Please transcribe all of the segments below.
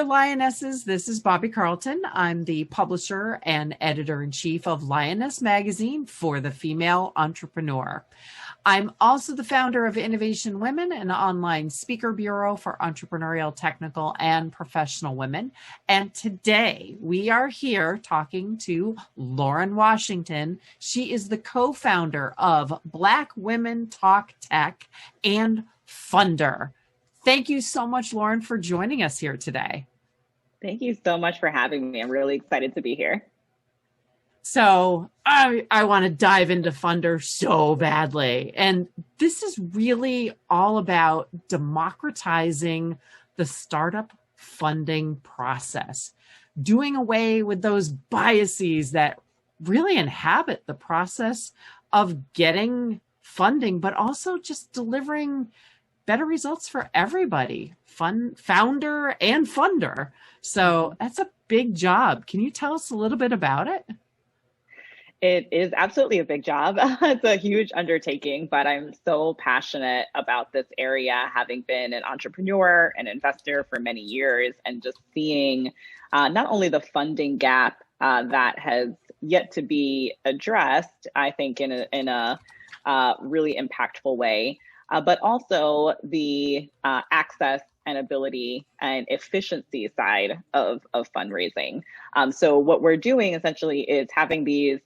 there, Lionesses. This is Bobby Carlton. I'm the publisher and editor-in-chief of Lioness magazine for the female entrepreneur. I'm also the founder of Innovation Women, an online speaker bureau for entrepreneurial, technical, and professional women. And today we are here talking to Lauren Washington. She is the co-founder of Black Women Talk Tech and Fundr. Thank you so much, Lauren, for joining us here today. Thank you so much for having me. I'm really excited to be here. So I want to dive into Fundr so badly. And this is really all about democratizing the startup funding process, doing away with those biases that really inhabit the process of getting funding, but also just delivering better results for everybody, founder and funder. So that's a big job. Can you tell us a little bit about it? It is absolutely a big job. It's a huge undertaking, but I'm so passionate about this area, having been an entrepreneur and investor for many years, and just seeing not only the funding gap that has yet to be addressed, I think in a really impactful way, but also the access and ability and efficiency side of fundraising. So what we're doing essentially is having these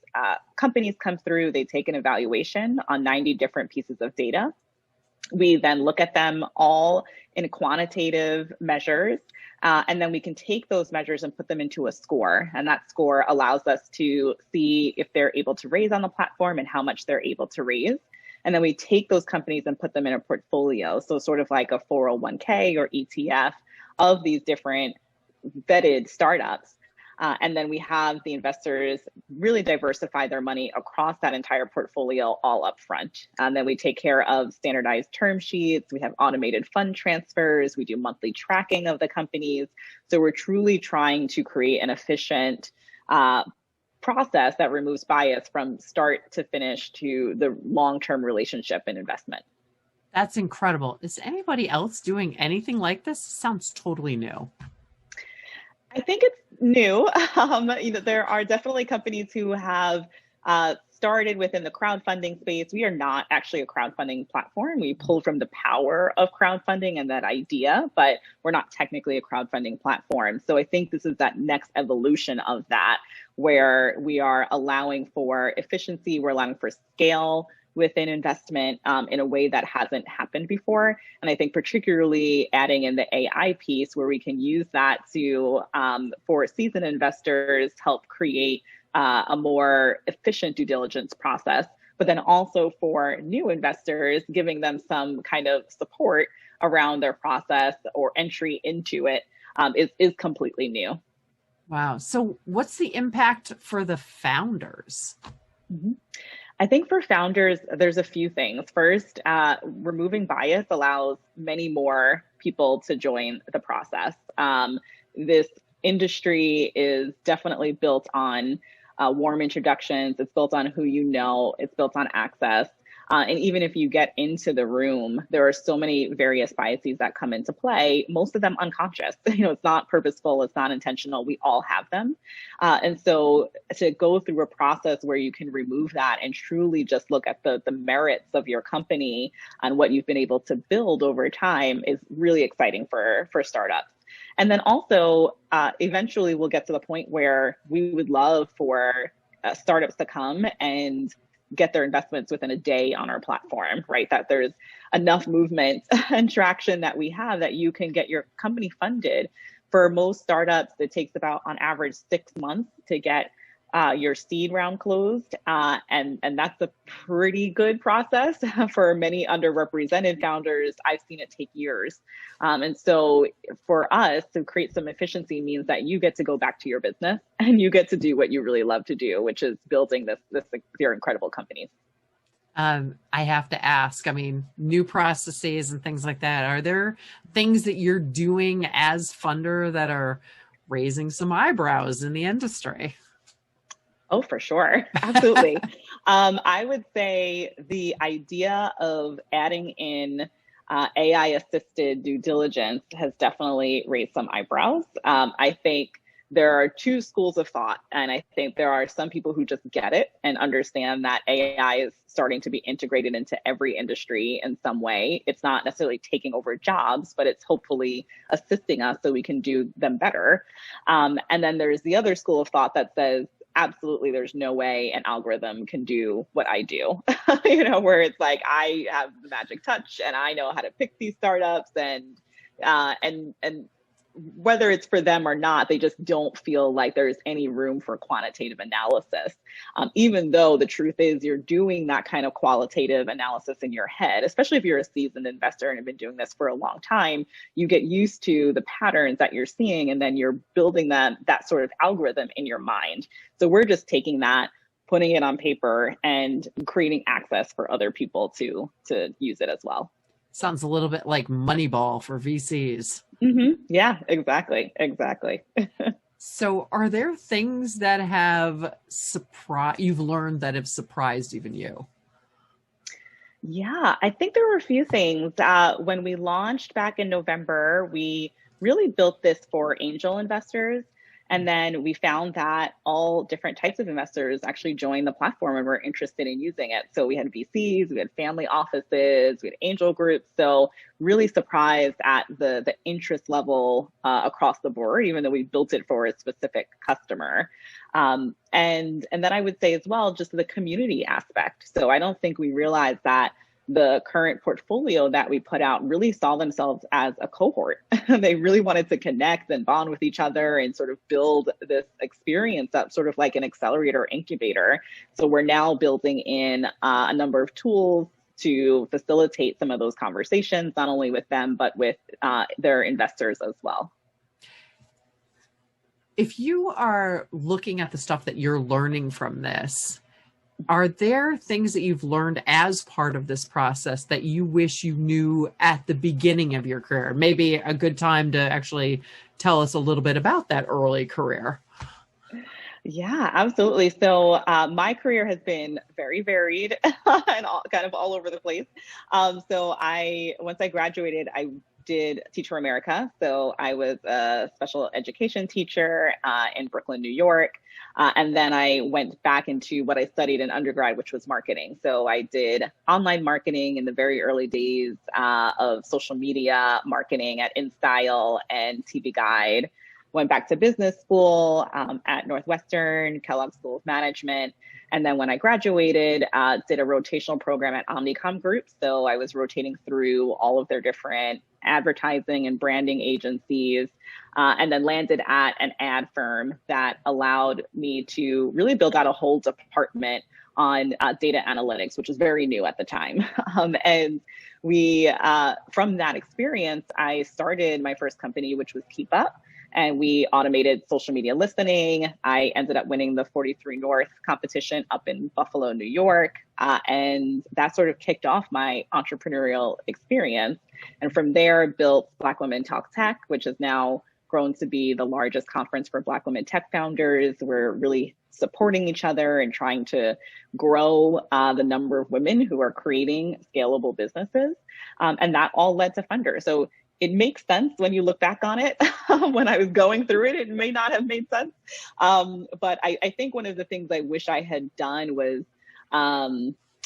companies come through, they take an evaluation on 90 different pieces of data. We then look at them all in quantitative measures, and then we can take those measures and put them into a score. And that score allows us to see if they're able to raise on the platform and how much they're able to raise. And then we take those companies and put them in a portfolio. So sort of like a 401k or ETF of these different vetted startups. And then we have the investors really diversify their money across that entire portfolio all up front. And then we take care of standardized term sheets. We have automated fund transfers. We do monthly tracking of the companies. So we're truly trying to create an efficient process that removes bias from start to finish to the long-term relationship and investment. That's incredible. Is anybody else doing anything like this? Sounds totally new. I think it's new. There are definitely companies who have started within the crowdfunding space. We are not actually a crowdfunding platform. We pull from the power of crowdfunding and that idea, but we're not technically a crowdfunding platform. So I think this is that next evolution of that, where we are allowing for efficiency, we're allowing for scale within investment in a way that hasn't happened before. And I think particularly adding in the AI piece, where we can use that to, for seasoned investors, help create a more efficient due diligence process, but then also for new investors, giving them some kind of support around their process or entry into it is completely new. Wow. So what's the impact for the founders? Mm-hmm. I think for founders, there's a few things. First, removing bias allows many more people to join the process. This industry is definitely built on warm introductions. It's built on who you know. It's built on access. And even if you get into the room, there are so many various biases that come into play, most of them unconscious. It's not purposeful, it's not intentional. We all have them. And so to go through a process where you can remove that and truly just look at the merits of your company and what you've been able to build over time is really exciting for startups. And then also, eventually we'll get to the point where we would love for startups to come and get their investments within a day on our platform, right? That there's enough movement and traction that we have that you can get your company funded. For most startups, it takes about on average 6 months to get your seed round closed. And that's a pretty good process. For many underrepresented founders, I've seen it take years. And so for us to create some efficiency means that you get to go back to your business and you get to do what you really love to do, which is building your incredible companies. I have to ask, new processes and things like that. Are there things that you're doing as Fundr that are raising some eyebrows in the industry? Oh, for sure. Absolutely. I would say the idea of adding in AI assisted due diligence has definitely raised some eyebrows. I think there are two schools of thought, and I think there are some people who just get it and understand that AI is starting to be integrated into every industry in some way. It's not necessarily taking over jobs, but it's hopefully assisting us so we can do them better. And then there's the other school of thought that says, absolutely, there's no way an algorithm can do what I do. Where it's like I have the magic touch and I know how to pick these startups, and whether it's for them or not, they just don't feel like there's any room for quantitative analysis. Even though the truth is you're doing that kind of qualitative analysis in your head, especially if you're a seasoned investor and have been doing this for a long time, you get used to the patterns that you're seeing, and then you're building that sort of algorithm in your mind. So we're just taking that, putting it on paper, and creating access for other people to use it as well. Sounds a little bit like Moneyball for VCs. Mm-hmm. Yeah, exactly. So are there things that you've learned that have surprised even you? Yeah, I think there were a few things. When we launched back in November, we really built this for angel investors. And then we found that all different types of investors actually joined the platform and were interested in using it. So we had VCs, we had family offices, we had angel groups. So really surprised at the interest level across the board, even though we built it for a specific customer. And then I would say as well, just the community aspect. So I don't think we realized that the current portfolio that we put out really saw themselves as a cohort. They really wanted to connect and bond with each other and sort of build this experience up, sort of like an accelerator or incubator. So we're now building in a number of tools to facilitate some of those conversations, not only with them, but with their investors as well. If you are looking at the stuff that you're learning from this, are there things that you've learned as part of this process that you wish you knew at the beginning of your career? Maybe a good time to actually tell us a little bit about that early career. Yeah, absolutely. So my career has been very varied and kind of all over the place. Once I graduated, I did Teach for America. So I was a special education teacher in Brooklyn, New York. And then I went back into what I studied in undergrad, which was marketing. So I did online marketing in the very early days of social media marketing at InStyle and TV Guide. Went back to business school at Northwestern, Kellogg School of Management. And then when I graduated, did a rotational program at Omnicom Group. So I was rotating through all of their different advertising and branding agencies, and then landed at an ad firm that allowed me to really build out a whole department on data analytics, which was very new at the time. And we, from that experience, I started my first company, which was Keep Up. And we automated social media listening. I ended up winning the 43 North competition up in Buffalo, New York. And that sort of kicked off my entrepreneurial experience. And from there, built Black Women Talk Tech, which has now grown to be the largest conference for Black women tech founders. We're really supporting each other and trying to grow the number of women who are creating scalable businesses. And that all led to Fundr. So it makes sense when you look back on it. When I was going through it, it may not have made sense. But I think one of the things I wish I had done was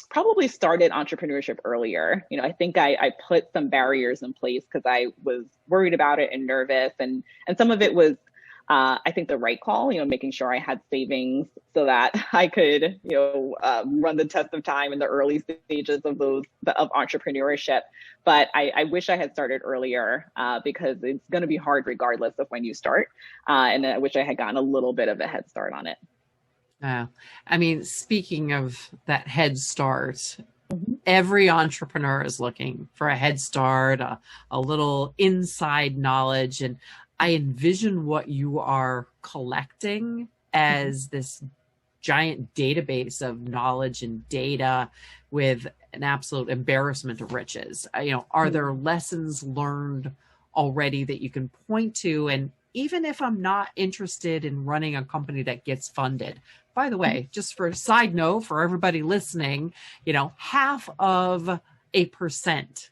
probably started entrepreneurship earlier. I think I put some barriers in place because I was worried about it and nervous. And some of it was, I think, the right call, making sure I had savings so that I could, run the test of time in the early stages of entrepreneurship. But I wish I had started earlier because it's going to be hard regardless of when you start. And I wish I had gotten a little bit of a head start on it. I mean, speaking of that head start, every entrepreneur is looking for a head start, a little inside knowledge. And I envision what you are collecting as this giant database of knowledge and data with an absolute embarrassment of riches. Are there lessons learned already that you can point to? And even if I'm not interested in running a company that gets funded, by the way, just for a side note for everybody listening, 0.5%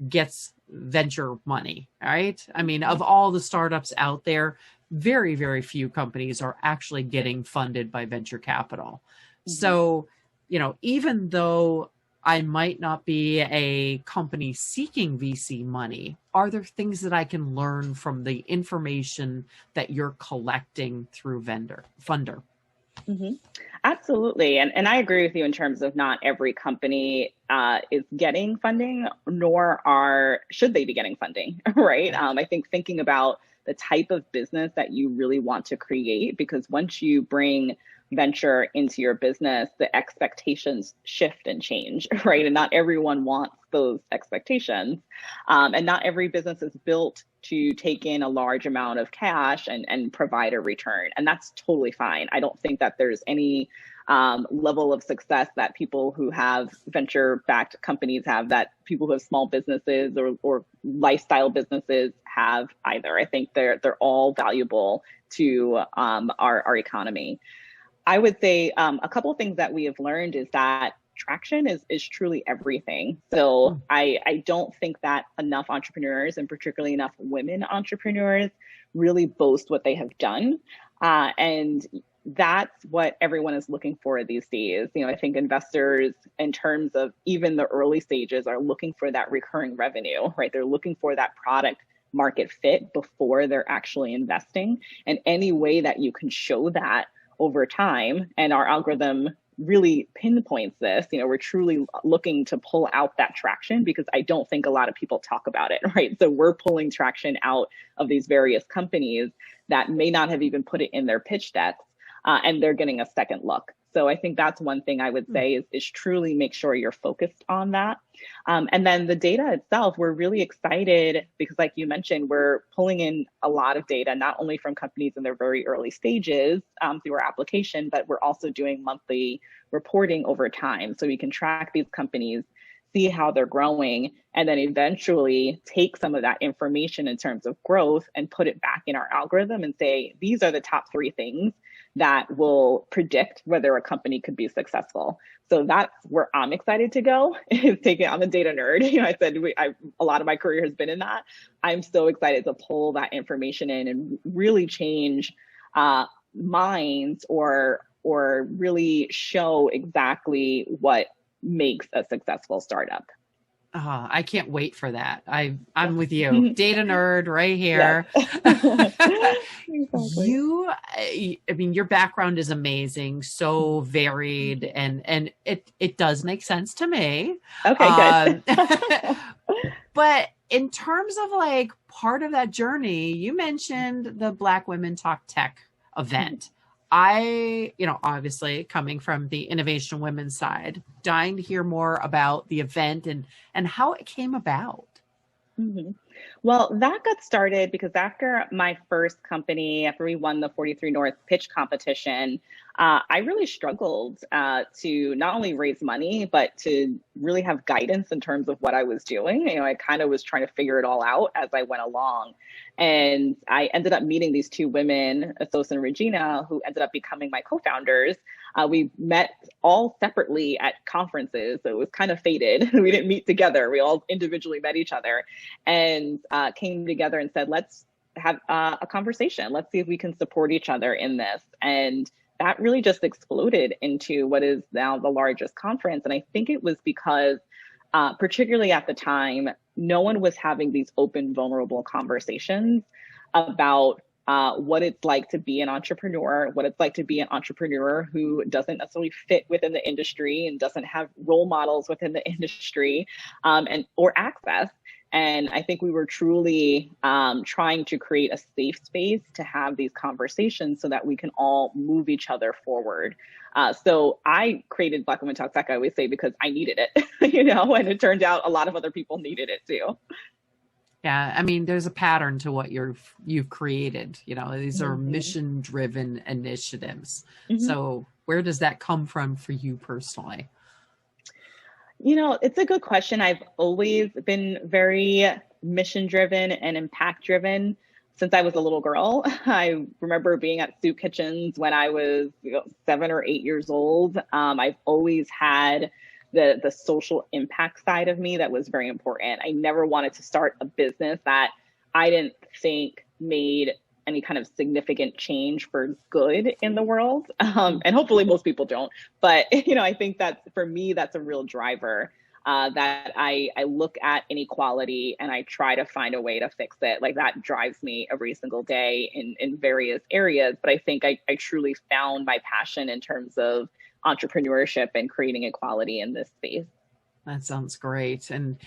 gets venture money, right? I mean, of all the startups out there, very, very few companies are actually getting funded by venture capital. So, even though I might not be a company seeking VC money, are there things that I can learn from the information that you're collecting through Fundr? Absolutely. And I agree with you in terms of not every company is getting funding, nor should they be getting funding, right? I think thinking about the type of business that you really want to create, because once you bring venture into your business, the expectations shift and change, right? And not everyone wants those expectations. And not every business is built to take in a large amount of cash and provide a return. And that's totally fine. I don't think that there's any level of success that people who have venture-backed companies have that people who have small businesses or lifestyle businesses have either. I think they're all valuable to our economy. I would say a couple of things that we have learned is that traction is truly everything. So I don't think that enough entrepreneurs, and particularly enough women entrepreneurs, really boast what they have done. And that's what everyone is looking for these days. I think investors, in terms of even the early stages, are looking for that recurring revenue, right? They're looking for that product market fit before they're actually investing. And any way that you can show that over time, and our algorithm really pinpoints this, we're truly looking to pull out that traction, because I don't think a lot of people talk about it, right? So we're pulling traction out of these various companies that may not have even put it in their pitch decks, and they're getting a second look. So I think that's one thing I would say is truly make sure you're focused on that. And then the data itself, we're really excited because, like you mentioned, we're pulling in a lot of data, not only from companies in their very early stages through our application, but we're also doing monthly reporting over time. So we can track these companies, see how they're growing, and then eventually take some of that information in terms of growth and put it back in our algorithm and say, these are the top 3 things that will predict whether a company could be successful. So that's where I'm excited to go. I'm a data nerd. I said a lot of my career has been in that. I'm so excited to pull that information in and really change minds or really show exactly what makes a successful startup. Oh, I can't wait for that. I'm with you. Data nerd right here. Exactly. Your background is amazing, so varied, and it does make sense to me. Okay, good. But in terms of like part of that journey, you mentioned the Black Women Talk Tech event. Obviously coming from the Innovation Women side, dying to hear more about the event and how it came about. Well, that got started because after my first company, after we won the 43 North pitch competition, I really struggled to not only raise money, but to really have guidance in terms of what I was doing. I kind of was trying to figure it all out as I went along. And I ended up meeting these 2 women, Asos and Regina, who ended up becoming my co-founders. We met all separately at conferences, so it was kind of fated. We didn't meet together. We all individually met each other and came together and said, let's have a conversation. Let's see if we can support each other in this. And that really just exploded into what is now the largest conference. And I think it was because, particularly at the time, no one was having these open, vulnerable conversations about what it's like to be an entrepreneur, what it's like to be an entrepreneur who doesn't necessarily fit within the industry and doesn't have role models within the industry or access. And I think we were truly trying to create a safe space to have these conversations so that we can all move each other forward. So I created Black Women Talk Tech, I always say, because I needed it, and it turned out a lot of other people needed it too. Yeah, there's a pattern to what you've created. These are mission-driven initiatives. So where does that come from for you personally? It's a good question. I've always been very mission-driven and impact-driven since I was a little girl. I remember being at soup kitchens when I was 7 or 8 years old. I've always had the social impact side of me that was very important. I never wanted to start a business that I didn't think made any kind of significant change for good in the world. And hopefully most people don't. But, I think that for me, that's a real driver. That I look at inequality and I try to find a way to fix it. Like that drives me every single day in various areas. But I think I truly found my passion in terms of entrepreneurship and creating equality in this space. That sounds great. And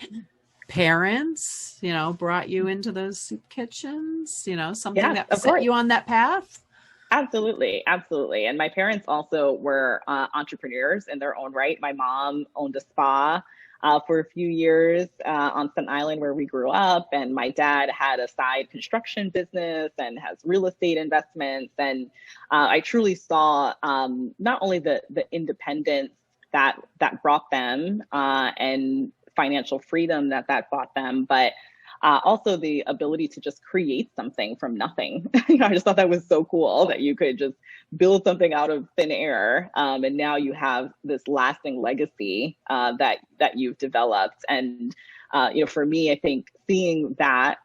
parents, brought you into those soup kitchens, something that set you on that path? Absolutely. Absolutely. And my parents also were entrepreneurs in their own right. My mom owned a spa for a few years on Staten Island where we grew up. And my dad had a side construction business and has real estate investments. And I truly saw not only the independence that brought them and financial freedom that brought them, but also the ability to just create something from nothing. I just thought that was so cool that you could just build something out of thin air. And now you have this lasting legacy that you've developed. And, for me, I think seeing that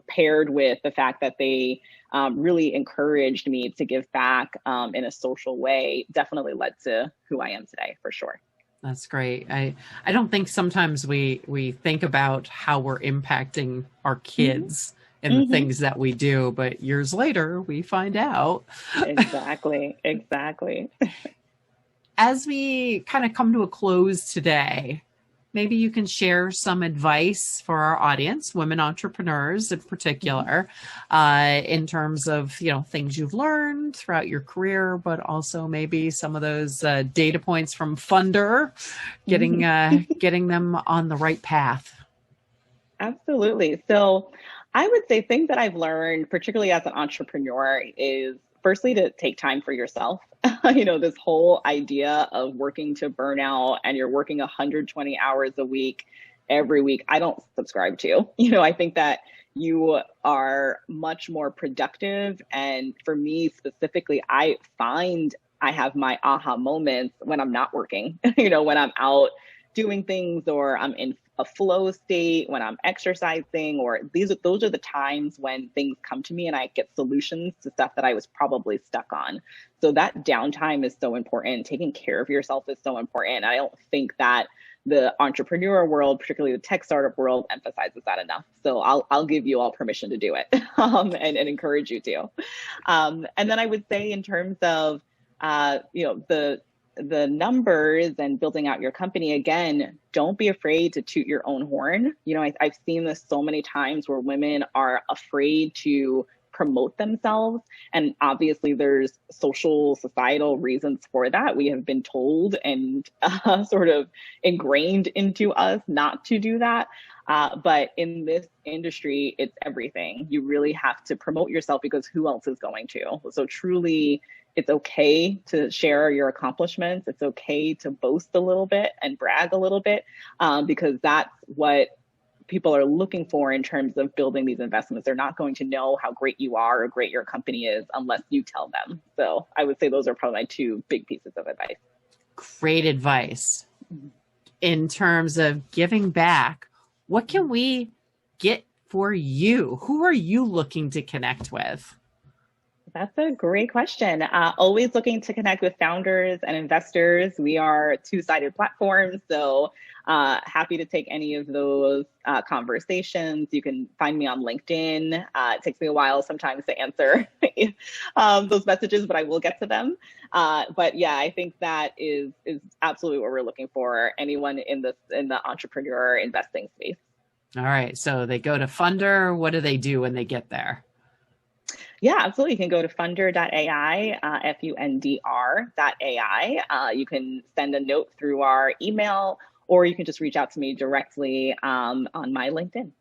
paired with the fact that they really encouraged me to give back in a social way definitely led to who I am today, for sure. That's great. I don't think sometimes we think about how we're impacting our kids in the things that we do, but years later we find out. Exactly. As we kind of come to a close today, maybe you can share some advice for our audience, women entrepreneurs in particular, in terms of, things you've learned throughout your career, but also maybe some of those data points from Fundr, getting them on the right path. Absolutely. So I would say things that I've learned, particularly as an entrepreneur, is firstly to take time for yourself. This whole idea of working to burnout and you're working 120 hours a week, every week, I don't subscribe to. I think that you are much more productive. And for me specifically, I find I have my aha moments when I'm not working, when I'm out doing things or I'm in a flow state, when I'm exercising, or those are the times when things come to me and I get solutions to stuff that I was probably stuck on. So that downtime is so important. Taking care of yourself is so important. I don't think that the entrepreneur world, particularly the tech startup world, emphasizes that enough. So I'll give you all permission to do it and encourage you to. And then I would say in terms of the numbers and building out your company, again, don't be afraid to toot your own horn. I've seen this so many times where women are afraid to promote themselves. And obviously there's social, societal reasons for that. We have been told and sort of ingrained into us not to do that. But in this industry, it's everything. You really have to promote yourself because who else is going to? So truly, it's okay to share your accomplishments. It's okay to boast a little bit and brag a little bit because that's what people are looking for in terms of building these investments. They're not going to know how great you are or great your company is unless you tell them. So I would say those are probably my two big pieces of advice. Great advice. In terms of giving back, what can we get for you? Who are you looking to connect with? That's a great question. Always looking to connect with founders and investors. We are two-sided platforms, so happy to take any of those conversations. You can find me on LinkedIn. It takes me a while sometimes to answer those messages, but I will get to them. But yeah, I think that is absolutely what we're looking for. Anyone in the entrepreneur investing space. All right. So they go to Fundr. What do they do when they get there? Yeah, absolutely. You can go to fundr.ai, fundr.ai. You can send a note through our email, or you can just reach out to me directly on my LinkedIn.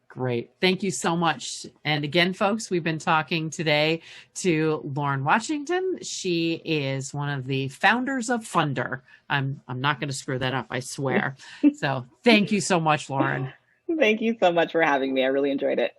Great. Thank you so much. And again, folks, we've been talking today to Lauren Washington. She is one of the founders of Fundr. I'm not going to screw that up, I swear. So thank you so much, Lauren. Thank you so much for having me. I really enjoyed it.